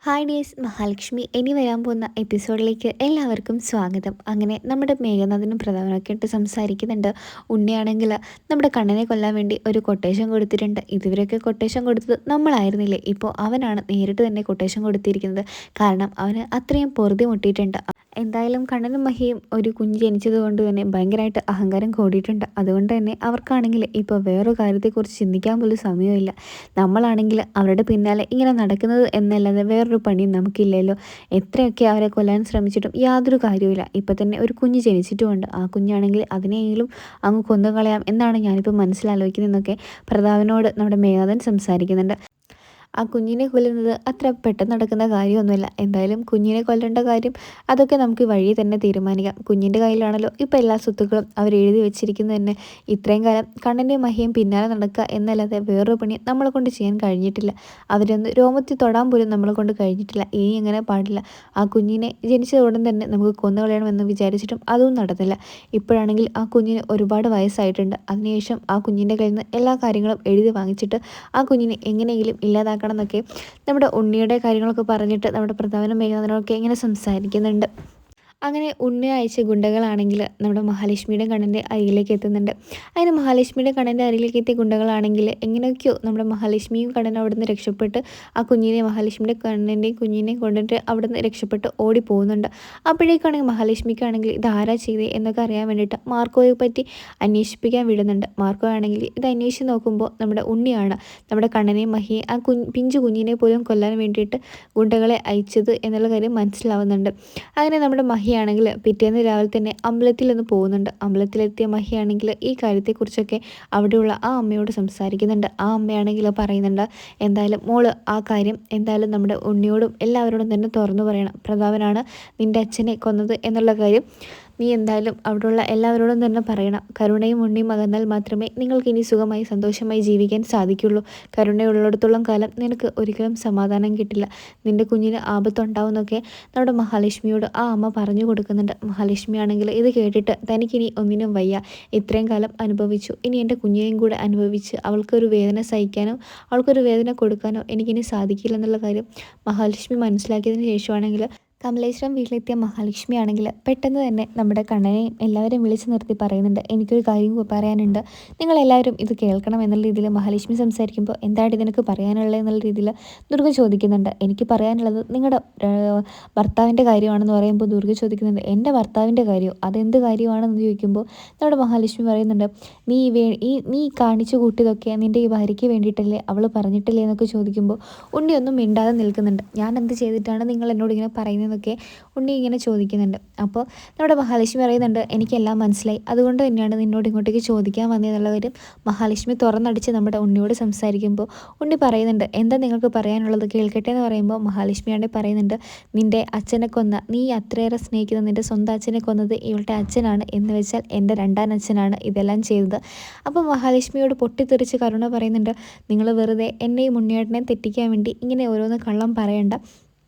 Hi days Mahalakshmi ഇനി വരാൻ പോകുന്ന എപ്പിസോഡിലേക്ക് എല്ലാവർക്കും സ്വാഗതം. അങ്ങനെ നമ്മുടെ മേഘനാഥനും പ്രധാനമൊക്കെ ആയിട്ട് സംസാരിക്കുന്നുണ്ട്. ഉണ്ണിയാണെങ്കിൽ നമ്മുടെ കണ്ണനെ കൊല്ലാൻ വേണ്ടി ഒരു കൊട്ടേഷൻ കൊടുത്തിട്ടുണ്ട്. ഇതുവരെയൊക്കെ കൊട്ടേഷൻ കൊടുത്തത് നമ്മളായിരുന്നില്ലേ, ഇപ്പോൾ അവനാണ് നേരിട്ട് തന്നെ കൊട്ടേഷൻ കൊടുത്തിരിക്കുന്നത്. കാരണം അവന് അത്രയും പൊറുതി മുട്ടിയിട്ടുണ്ട്. എന്തായാലും കണ്ണനും മഹിയും ഒരു കുഞ്ഞ് ജനിച്ചത് കൊണ്ട് തന്നെ ഭയങ്കരമായിട്ട് അഹങ്കാരം കൂടിയിട്ടുണ്ട്. അതുകൊണ്ട് തന്നെ അവർക്കാണെങ്കിൽ ഇപ്പോൾ വേറൊരു കാര്യത്തെക്കുറിച്ച് ചിന്തിക്കാൻ പോലും സമയമില്ല. നമ്മളാണെങ്കിൽ അവരുടെ പിന്നാലെ ഇങ്ങനെ നടക്കുന്നത് എന്നല്ലാതെ വേറൊരു പണിയും നമുക്കില്ലല്ലോ. എത്രയൊക്കെ അവരെ കൊല്ലാൻ ശ്രമിച്ചിട്ടും യാതൊരു കാര്യവുമില്ല. ഇപ്പം തന്നെ ഒരു കുഞ്ഞ് ജനിച്ചിട്ടുമുണ്ട്. ആ കുഞ്ഞാണെങ്കിൽ അതിനെയെങ്കിലും അങ്ങ് കൊന്നുകളയാം എന്നാണ് ഞാനിപ്പോൾ മനസ്സിലാലോചിക്കുന്നതെന്നൊക്കെ പ്രതാപനോട് നമ്മുടെ മേഘനാഥൻ സംസാരിക്കുന്നുണ്ട്. ആ കുഞ്ഞിനെ കൊല്ലുന്നത് അത്ര പെട്ടെന്ന് നടക്കുന്ന കാര്യമൊന്നുമില്ല. എന്തായാലും കുഞ്ഞിനെ കൊല്ലേണ്ട കാര്യം അതൊക്കെ നമുക്ക് വഴി തന്നെ തീരുമാനിക്കാം. കുഞ്ഞിൻ്റെ കയ്യിലാണല്ലോ ഇപ്പോൾ എല്ലാ സ്വത്തുക്കളും അവർ എഴുതി വെച്ചിരിക്കുന്നത് തന്നെ. ഇത്രയും കാലം കണ്ണൻ്റെയും മഹിയും പിന്നാലെ നടക്കുക എന്നല്ലാതെ വേറൊരു പണി നമ്മളെ കൊണ്ട് ചെയ്യാൻ കഴിഞ്ഞിട്ടില്ല. അവരൊന്ന് രോമത്തിൽ തൊടാൻ പോലും നമ്മളെ കൊണ്ട് കഴിഞ്ഞിട്ടില്ല. ഇനി അങ്ങനെ പാടില്ല. ആ കുഞ്ഞിനെ ജനിച്ച ഉടൻ തന്നെ നമുക്ക് കൊന്നുകളയണമെന്ന് വിചാരിച്ചിട്ടും അതും നടന്നില്ല. ഇപ്പോഴാണെങ്കിൽ ആ കുഞ്ഞിന് ഒരുപാട് വയസ്സായിട്ടുണ്ട്. അതിനുശേഷം ആ കുഞ്ഞിൻ്റെ കയ്യിൽ നിന്ന് എല്ലാ കാര്യങ്ങളും എഴുതി വാങ്ങിച്ചിട്ട് ആ കുഞ്ഞിനെ എങ്ങനെയെങ്കിലും ഇല്ലാതാക്കണം എന്നൊക്കെ നമ്മുടെ ഉണ്ണിയുടെ കാര്യങ്ങളൊക്കെ പറഞ്ഞിട്ട് നമ്മുടെ പ്രധാന മേഘനാഥനൊക്കെ ഇങ്ങനെ സംസാരിക്കുന്നുണ്ട്. അങ്ങനെ ഉണ്ണി അയച്ച ഗുണ്ടകളാണെങ്കിൽ നമ്മുടെ മഹാലക്ഷ്മിയുടെ കണ്ണൻ്റെ അരികിലേക്ക് എത്തുന്നുണ്ട്. അങ്ങനെ മഹാലക്ഷ്മിയുടെ കണ്ണൻ്റെ അരികിലേക്ക് എത്തിയ ഗുണ്ടകളാണെങ്കിൽ എങ്ങനെയൊക്കെയോ നമ്മുടെ മഹാലക്ഷ്മിയും കണ്ണനും അവിടുന്ന് രക്ഷപ്പെട്ട് ആ കുഞ്ഞിനെ മഹാലക്ഷ്മിയുടെ കണ്ണൻ്റെയും കുഞ്ഞിനെയും കൊണ്ടിട്ട് അവിടുന്ന് രക്ഷപ്പെട്ട് ഓടി പോകുന്നുണ്ട്. അപ്പോഴേക്കാണെങ്കിൽ മഹാലക്ഷ്മിക്കാണെങ്കിൽ ഇത് ആരാ ചെയ്തേ എന്നൊക്കെ അറിയാൻ വേണ്ടിയിട്ട് മാർക്കോയെ പറ്റി അന്വേഷിപ്പിക്കാൻ വിടുന്നുണ്ട്. മാർക്കോ ആണെങ്കിൽ ഇത് അന്വേഷിച്ച് നോക്കുമ്പോൾ നമ്മുടെ ഉണ്ണിയാണ് നമ്മുടെ കണ്ണനെയും മഹിയെ ആ പിഞ്ചു കുഞ്ഞിനെ പോലും കൊല്ലാൻ വേണ്ടിയിട്ട് ഗുണ്ടകളെ അയച്ചത് എന്നുള്ള കാര്യം മനസ്സിലാവുന്നുണ്ട്. അങ്ങനെ നമ്മുടെ മഹിയാണെങ്കിൽ പിറ്റേന്ന് രാവിലെ തന്നെ അമ്പലത്തിലൊന്ന് പോകുന്നുണ്ട്. അമ്പലത്തിലെത്തിയ മഹിയാണെങ്കിൽ ഈ കാര്യത്തെക്കുറിച്ചൊക്കെ അവിടെയുള്ള ആ അമ്മയോട് സംസാരിക്കുന്നുണ്ട്. ആ അമ്മയാണെങ്കിൽ പറയുന്നുണ്ട്, എന്തായാലും മോള് ആ കാര്യം എന്തായാലും നമ്മുടെ ഉണ്ണിയോടും എല്ലാവരോടും തന്നെ തുറന്നു പറയണം. പ്രതാപനാണ് നിൻ്റെ അച്ഛനെ കൊന്നത് എന്നുള്ള കാര്യം നീ എന്തായാലും അവിടെയുള്ള എല്ലാവരോടും തന്നെ പറയണം. കരുണയും ഉണ്ണിയും അകന്നാൽ മാത്രമേ നിങ്ങൾക്കിനി സുഖമായി സന്തോഷമായി ജീവിക്കാൻ സാധിക്കുള്ളൂ. കരുണയുള്ളിടത്തോളം കാലം നിനക്ക് ഒരിക്കലും സമാധാനം കിട്ടില്ല. നിൻ്റെ കുഞ്ഞിന് ആപത്തുണ്ടാവുമെന്നൊക്കെ നമ്മുടെ മഹാലക്ഷ്മിയോട് ആ അമ്മ പറഞ്ഞു കൊടുക്കുന്നുണ്ട്. മഹാലക്ഷ്മി ആണെങ്കിൽ ഇത് കേട്ടിട്ട് തനിക്കിനി ഒന്നിനും വയ്യ. ഇത്രയും കാലം അനുഭവിച്ചു, ഇനി എൻ്റെ കുഞ്ഞിനെയും കൂടെ അനുഭവിച്ച് അവൾക്കൊരു വേദന സഹിക്കാനോ അവൾക്കൊരു വേദന കൊടുക്കാനോ എനിക്കിനി സാധിക്കില്ല എന്നുള്ള കാര്യം മഹാലക്ഷ്മി മനസ്സിലാക്കിയതിന് ശേഷമാണെങ്കിൽ കമലേശ്വരം വീട്ടിലെത്തിയ മഹാലക്ഷ്മി ആണെങ്കിൽ പെട്ടെന്ന് തന്നെ നമ്മുടെ കണ്ണനെയും എല്ലാവരെയും വിളിച്ചു നിർത്തി പറയുന്നുണ്ട്, എനിക്കൊരു കാര്യം പറയാനുണ്ട്, നിങ്ങളെല്ലാവരും ഇത് കേൾക്കണം എന്നുള്ള രീതിയിൽ മഹാലക്ഷ്മി സംസാരിക്കുമ്പോൾ എന്താണ് ഇതിനൊക്കെ പറയാനുള്ളത് എന്നുള്ള രീതിയിൽ ദുർഗ ചോദിക്കുന്നുണ്ട്. എനിക്ക് പറയാനുള്ളത് നിങ്ങളുടെ ഭർത്താവിൻ്റെ കാര്യമാണെന്ന് പറയുമ്പോൾ ദുർഗ ചോദിക്കുന്നുണ്ട്, എൻ്റെ ഭർത്താവിൻ്റെ കാര്യമോ, അതെന്ത് കാര്യമാണെന്ന് ചോദിക്കുമ്പോൾ നമ്മുടെ മഹാലക്ഷ്മി പറയുന്നുണ്ട്, നീ കാണിച്ചു കൂട്ടിയതൊക്കെ നിൻ്റെ ഈ ഭാര്യയ്ക്ക് വേണ്ടിയിട്ടല്ലേ, അവൾ പറഞ്ഞിട്ടില്ലേ എന്നൊക്കെ ചോദിക്കുമ്പോൾ ഉണ്ണിയൊന്നും മിണ്ടാതെ നിൽക്കുന്നുണ്ട്. ഞാൻ എന്ത് ചെയ്തിട്ടാണ് നിങ്ങൾ എന്നോട് ഇങ്ങനെ പറയുന്നതെന്നൊക്കെ ഉണ്ണി ഇങ്ങനെ ചോദിക്കുന്നുണ്ട്. അപ്പോൾ നമ്മുടെ മഹാലക്ഷ്മി പറയുന്നുണ്ട്, എനിക്കെല്ലാം മനസ്സിലായി, അതുകൊണ്ട് തന്നെയാണ് നിന്നോട് ഇങ്ങോട്ടേക്ക് ചോദിക്കാൻ വന്നതെന്നുള്ള കാര്യം മഹാലക്ഷ്മി തുറന്നടിച്ച് നമ്മുടെ ഉണ്ണിയോട് സംസാരിക്കുമ്പോൾ ഉണ്ണി പറയുന്നുണ്ട്, എന്താ നിങ്ങൾക്ക് പറയാനുള്ളത് കേൾക്കട്ടെ എന്ന് പറയുമ്പോൾ മഹാലക്ഷ്മിയാണെങ്കിൽ പറയുന്നുണ്ട്, നിൻ്റെ അച്ഛനെ കൊന്ന, നീ അത്രയേറെ സ്നേഹിക്കുന്ന നിൻ്റെ സ്വന്തം അച്ഛനെ കൊന്നത് ഇവളുടെ അച്ഛനാണ്, എന്ന് വെച്ചാൽ എൻ്റെ രണ്ടാം അച്ഛനാണ് ഇതെല്ലാം ചെയ്തത്. അപ്പോൾ മഹാലക്ഷ്മിയോട് പൊട്ടിത്തെറിച്ച് കരുണ പറയുന്നുണ്ട്, നിങ്ങൾ വെറുതെ എന്നെയും ഉണ്ണിയേട്ടനെയും തെറ്റിക്കാൻ വേണ്ടി ഇങ്ങനെ ഓരോന്ന് കള്ളം പറയണ്ട.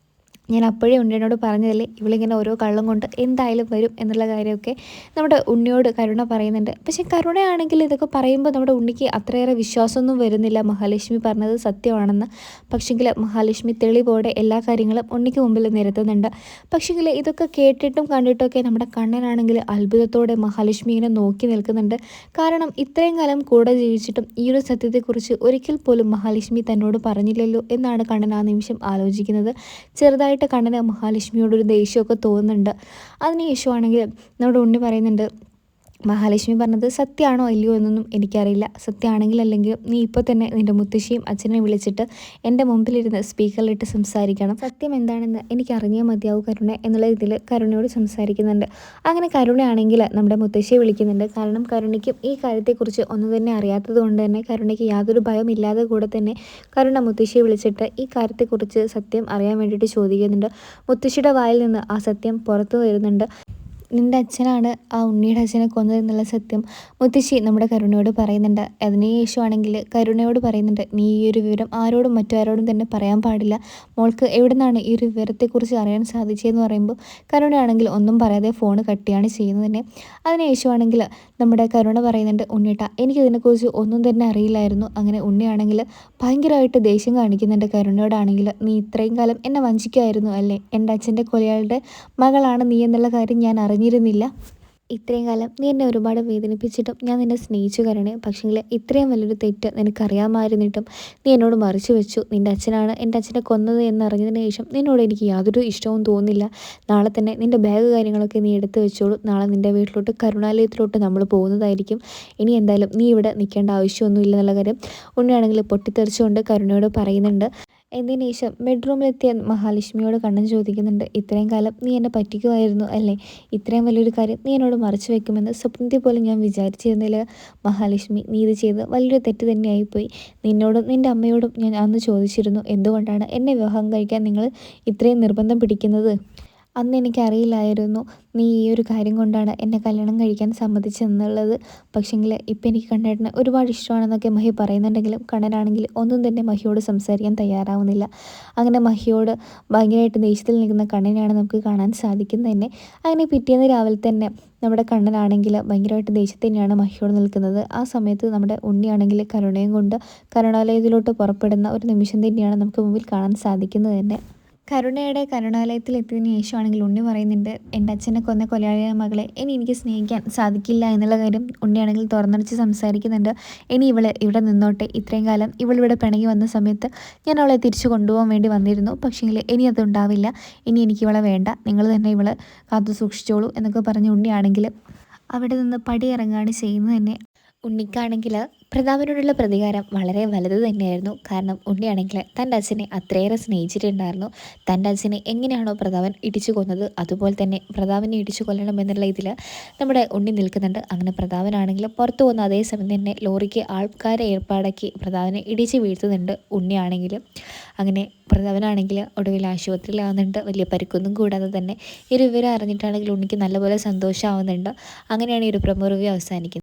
ഞാൻ അപ്പോഴേ ഉണ്ണിയോട് പറഞ്ഞതല്ലേ ഇവളിങ്ങനെ ഓരോ കള്ളം കൊണ്ട് എന്തായാലും വരും എന്നുള്ള കാര്യമൊക്കെ നമ്മുടെ ഉണ്ണിയോട് കരുണ പറയുന്നുണ്ട്. പക്ഷേ കരുണയാണെങ്കിൽ ഇതൊക്കെ പറയുമ്പോൾ നമ്മുടെ ഉണ്ണിക്ക് അത്രയേറെ വിശ്വാസമൊന്നും വരുന്നില്ല മഹാലക്ഷ്മി പറഞ്ഞത് സത്യമാണെന്ന്. പക്ഷേങ്കിൽ മഹാലക്ഷ്മി തെളിവോടെ എല്ലാ കാര്യങ്ങളും ഉണ്ണിക്ക് മുമ്പിൽ നിരത്തുന്നുണ്ട്. പക്ഷേങ്കിൽ ഇതൊക്കെ കേട്ടിട്ടും കണ്ടിട്ടൊക്കെ നമ്മുടെ കണ്ണനാണെങ്കിൽ അത്ഭുതത്തോടെ മഹാലക്ഷ്മി ഇങ്ങനെ നോക്കി നിൽക്കുന്നുണ്ട്. കാരണം ഇത്രയും കാലം കൂടെ ജീവിച്ചിട്ടും ഈ ഒരു സത്യത്തെക്കുറിച്ച് ഒരിക്കൽ പോലും മഹാലക്ഷ്മി തന്നോട് പറഞ്ഞില്ലല്ലോ എന്നാണ് കണ്ണൻ ആ നിമിഷം ആലോചിക്കുന്നത്. ചെറുതായിട്ട് കണ്ണന് മഹാലക്ഷ്മിയോടൊരു ദേഷ്യമൊക്കെ തോന്നുന്നുണ്ട്. അതിനുശേഷമാണെങ്കിൽ നമ്മുടെ ഉണ്ണി പറയുന്നുണ്ട്, മഹാലക്ഷ്മി പറഞ്ഞത് സത്യമാണോ അല്ലയോ എന്നൊന്നും എനിക്കറിയില്ല. സത്യമാണെങ്കിൽ അല്ലെങ്കിൽ നീ ഇപ്പോൾ തന്നെ നിൻ്റെ മുത്തശ്ശിയും അച്ഛനെയും വിളിച്ചിട്ട് എൻ്റെ മുമ്പിലിരുന്ന് സ്പീക്കറിലിട്ട് സംസാരിക്കണം. സത്യം എന്താണെന്ന് എനിക്കറിഞ്ഞേ മതിയാവും കരുണ എന്നുള്ള രീതിയിൽ കരുണയോട് സംസാരിക്കുന്നുണ്ട്. അങ്ങനെ കരുണയാണെങ്കിൽ നമ്മുടെ മുത്തശ്ശിയെ വിളിക്കുന്നുണ്ട്. കാരണം കരുണയ്ക്കും ഈ കാര്യത്തെക്കുറിച്ച് ഒന്നും തന്നെ അറിയാത്തത് കൊണ്ട് തന്നെ കരുണയ്ക്ക് യാതൊരു ഭയമില്ലാതെ കൂടെ തന്നെ കരുണ മുത്തശ്ശിയെ വിളിച്ചിട്ട് ഈ കാര്യത്തെക്കുറിച്ച് സത്യം അറിയാൻ വേണ്ടിയിട്ട് ചോദിക്കുന്നുണ്ട്. മുത്തശ്ശിയുടെ വായിൽ നിന്ന് ആ സത്യം പുറത്തു വരുന്നുണ്ട്. നിൻ്റെ അച്ഛനാണ് ആ ഉണ്ണിയുടെ അച്ഛനെ കൊന്നതെന്നുള്ള സത്യം മുത്തശ്ശി നമ്മുടെ കരുണയോട് പറയുന്നുണ്ട്. അതിനുശേഷമാണെങ്കിൽ കരുണയോട് പറയുന്നുണ്ട്, നീ ഈ ഒരു വിവരം ആരോടും മറ്റാരോടും തന്നെ പറയാൻ പാടില്ല. മോൾക്ക് എവിടെ നിന്നാണ് ഈ ഒരു വിവരത്തെക്കുറിച്ച് അറിയാൻ സാധിച്ചതെന്ന് പറയുമ്പോൾ കരുണയാണെങ്കിൽ ഒന്നും പറയാതെ ഫോൺ കട്ടിയാണ് ചെയ്യുന്നത് തന്നെ. അതിനുശേഷമാണെങ്കിൽ നമ്മുടെ കരുണ പറയുന്നുണ്ട്, ഉണ്ണിയേട്ടാ എനിക്കിതിനെക്കുറിച്ച് ഒന്നും തന്നെ അറിയില്ലായിരുന്നു. അങ്ങനെ ഉണ്ണിയാണെങ്കിൽ ഭയങ്കരമായിട്ട് ദേഷ്യം കാണിക്കുന്നുണ്ട് കരുണയോടാണെങ്കിൽ. നീ ഇത്രയും കാലം എന്നെ വഞ്ചിക്കുമായിരുന്നു അല്ലേ? എൻ്റെ അച്ഛൻ്റെ കൊലയാളുടെ മകളാണ് നീ എന്നുള്ള കാര്യം ഞാൻ അറിഞ്ഞിരുന്നില്ല. ഇത്രയും കാലം നീ എന്നെ ഒരുപാട് വേദനിപ്പിച്ചിട്ടും ഞാൻ നിന്നെ സ്നേഹിച്ചു കരുണേ. പക്ഷേങ്കിൽ ഇത്രയും വലിയൊരു തെറ്റ് നിനക്കറിയാമായിരുന്നിട്ടും നീ എന്നോട് മറിച്ചു വെച്ചു. നിൻ്റെ അച്ഛനാണ് എൻ്റെ അച്ഛനെ കൊന്നത് എന്നറിഞ്ഞതിന് ശേഷം നിന്നോട് എനിക്ക് യാതൊരു ഇഷ്ടവും തോന്നുന്നില്ല. നാളെ തന്നെ നിൻ്റെ ബാഗ് കാര്യങ്ങളൊക്കെ നീ എടുത്ത് വെച്ചോളൂ. നാളെ നിൻ്റെ വീട്ടിലോട്ട് കരുണാലയത്തിലോട്ട് നമ്മൾ പോകുന്നതായിരിക്കും. ഇനി എന്തായാലും നീ ഇവിടെ നിൽക്കേണ്ട ആവശ്യമൊന്നുമില്ല എന്നുള്ള കാര്യം ഉണ്ണിയാണെങ്കിൽ പൊട്ടിത്തെറിച്ചുകൊണ്ട് കരുണയോട് പറയുന്നുണ്ട്. എന്നതിന് ശേഷം ബെഡ്റൂമിലെത്തിയ മഹാലക്ഷ്മിയോട് കണ്ണൻ ചോദിക്കുന്നുണ്ട്, ഇത്രയും കാലം നീ എന്നെ പറ്റിക്കുമായിരുന്നു അല്ലേ? ഇത്രയും വലിയൊരു കാര്യം നീ എന്നോട് മറച്ചു വെക്കുമെന്ന് സ്വപ്നത്തിൽ പോലും ഞാൻ വിചാരിച്ചിരുന്നില്ല മഹാലക്ഷ്മി. നീ ഇത് ചെയ്ത് വലിയൊരു തെറ്റ് തന്നെയായിപ്പോയി. നിന്നോടും നിൻ്റെ അമ്മയോടും ഞാൻ അന്ന് ചോദിച്ചിരുന്നു, എന്തുകൊണ്ടാണ് എന്നെ വിവാഹം കഴിക്കാൻ നിങ്ങൾ ഇത്രയും നിർബന്ധം പിടിക്കുന്നത്? അന്ന് എനിക്കറിയില്ലായിരുന്നു നീ ഈ ഒരു കാര്യം കൊണ്ടാണ് എന്നെ കല്യാണം കഴിക്കാൻ സമ്മതിച്ചെന്നുള്ളത്. പക്ഷേങ്കിൽ ഇപ്പം എനിക്ക് കണ്ണേട്ടനെ ഒരുപാട് ഇഷ്ടമാണെന്നൊക്കെ മഹി പറയുന്നുണ്ടെങ്കിലും കണ്ണനാണെങ്കിൽ ഒന്നും തന്നെ മഹിയോട് സംസാരിക്കാൻ തയ്യാറാവുന്നില്ല. അങ്ങനെ മഹിയോട് ഭയങ്കരമായിട്ട് ദേഷ്യത്തിൽ നിൽക്കുന്ന കണ്ണനെയാണ് നമുക്ക് കാണാൻ സാധിക്കുന്നത് തന്നെ. അങ്ങനെ പിറ്റേന്ന് രാവിലെ തന്നെ നമ്മുടെ കണ്ണനാണെങ്കിൽ ഭയങ്കരമായിട്ട് ദേഷ്യത്തിൽ തന്നെയാണ് മഹിയോട് നിൽക്കുന്നത്. ആ സമയത്ത് നമ്മുടെ ഉണ്ണിയാണെങ്കിൽ കരുണയും കൊണ്ട് കരുണാലയത്തിലോട്ട് പുറപ്പെടുന്ന ഒരു നിമിഷം തന്നെയാണ് നമുക്ക് മുമ്പിൽ കാണാൻ സാധിക്കുന്നത് തന്നെ. കരുണയുടെ കരുണാലയത്തിൽ എത്തിയതിന് ശേഷമാണെങ്കിൽ ഉണ്ണി പറയുന്നുണ്ട്, എൻ്റെ അച്ഛനെ കൊന്ന കൊലയാളിയുടെ മകളെ ഇനി എനിക്ക് സ്നേഹിക്കാൻ സാധിക്കില്ല എന്നുള്ള കാര്യം ഉണ്ണിയാണെങ്കിൽ തുറന്നടിച്ച് സംസാരിക്കുന്നുണ്ട്. ഇനി ഇവിടെ നിന്നോട്ടെ. ഇത്രയും കാലം ഇവളിവിടെ പിണങ്ങി വന്ന സമയത്ത് ഞാൻ അവളെ തിരിച്ചു കൊണ്ടുപോകാൻ വേണ്ടി വന്നിരുന്നു. പക്ഷേങ്കിൽ ഇനി അതുണ്ടാവില്ല. ഇനി എനിക്കിവളെ വേണ്ട. നിങ്ങൾ തന്നെ ഇവളെ കാത്തു സൂക്ഷിച്ചോളൂ എന്നൊക്കെ പറഞ്ഞ് ഉണ്ണിയാണെങ്കിൽ അവിടെ നിന്ന് പടിയിറങ്ങാണ് ചെയ്യുന്നത് തന്നെ. ഉണ്ണിക്കാണെങ്കിൽ പ്രതാപനോടുള്ള പ്രതികാരം വളരെ വലുത് തന്നെയായിരുന്നു. കാരണം ഉണ്ണിയാണെങ്കിൽ തൻ്റെ അച്ഛനെ അത്രയേറെ സ്നേഹിച്ചിട്ടുണ്ടായിരുന്നു. തൻ്റെ അച്ഛനെ എങ്ങനെയാണോ പ്രതാപൻ ഇടിച്ചു കൊന്നത് അതുപോലെ തന്നെ പ്രതാപനെ ഇടിച്ചു കൊല്ലണം എന്നുള്ള ഇതിൽ നമ്മുടെ ഉണ്ണി നിൽക്കുന്നുണ്ട്. അങ്ങനെ പ്രതാപനാണെങ്കിൽ പുറത്തു പോകുന്ന അതേ സമയം തന്നെ ലോറിക്ക് ആൾക്കാരെ ഏർപ്പാടാക്കി പ്രതാപനെ ഇടിച്ച് വീഴ്ത്തുന്നുണ്ട് ഉണ്ണിയാണെങ്കിൽ. അങ്ങനെ പ്രതാപനാണെങ്കിൽ ഒടുവിൽ ആശുപത്രിയിലാവുന്നുണ്ട്. വലിയ പരിക്കൊന്നും കൂടാതെ തന്നെ ഈ ഒരു വിവരം അറിഞ്ഞിട്ടാണെങ്കിൽ ഉണ്ണിക്ക് നല്ലപോലെ സന്തോഷമാവുന്നുണ്ട്. അങ്ങനെയാണ് ഈ ഒരു പ്രൊമോ റിവ്യൂ അവസാനിക്കുന്നത്.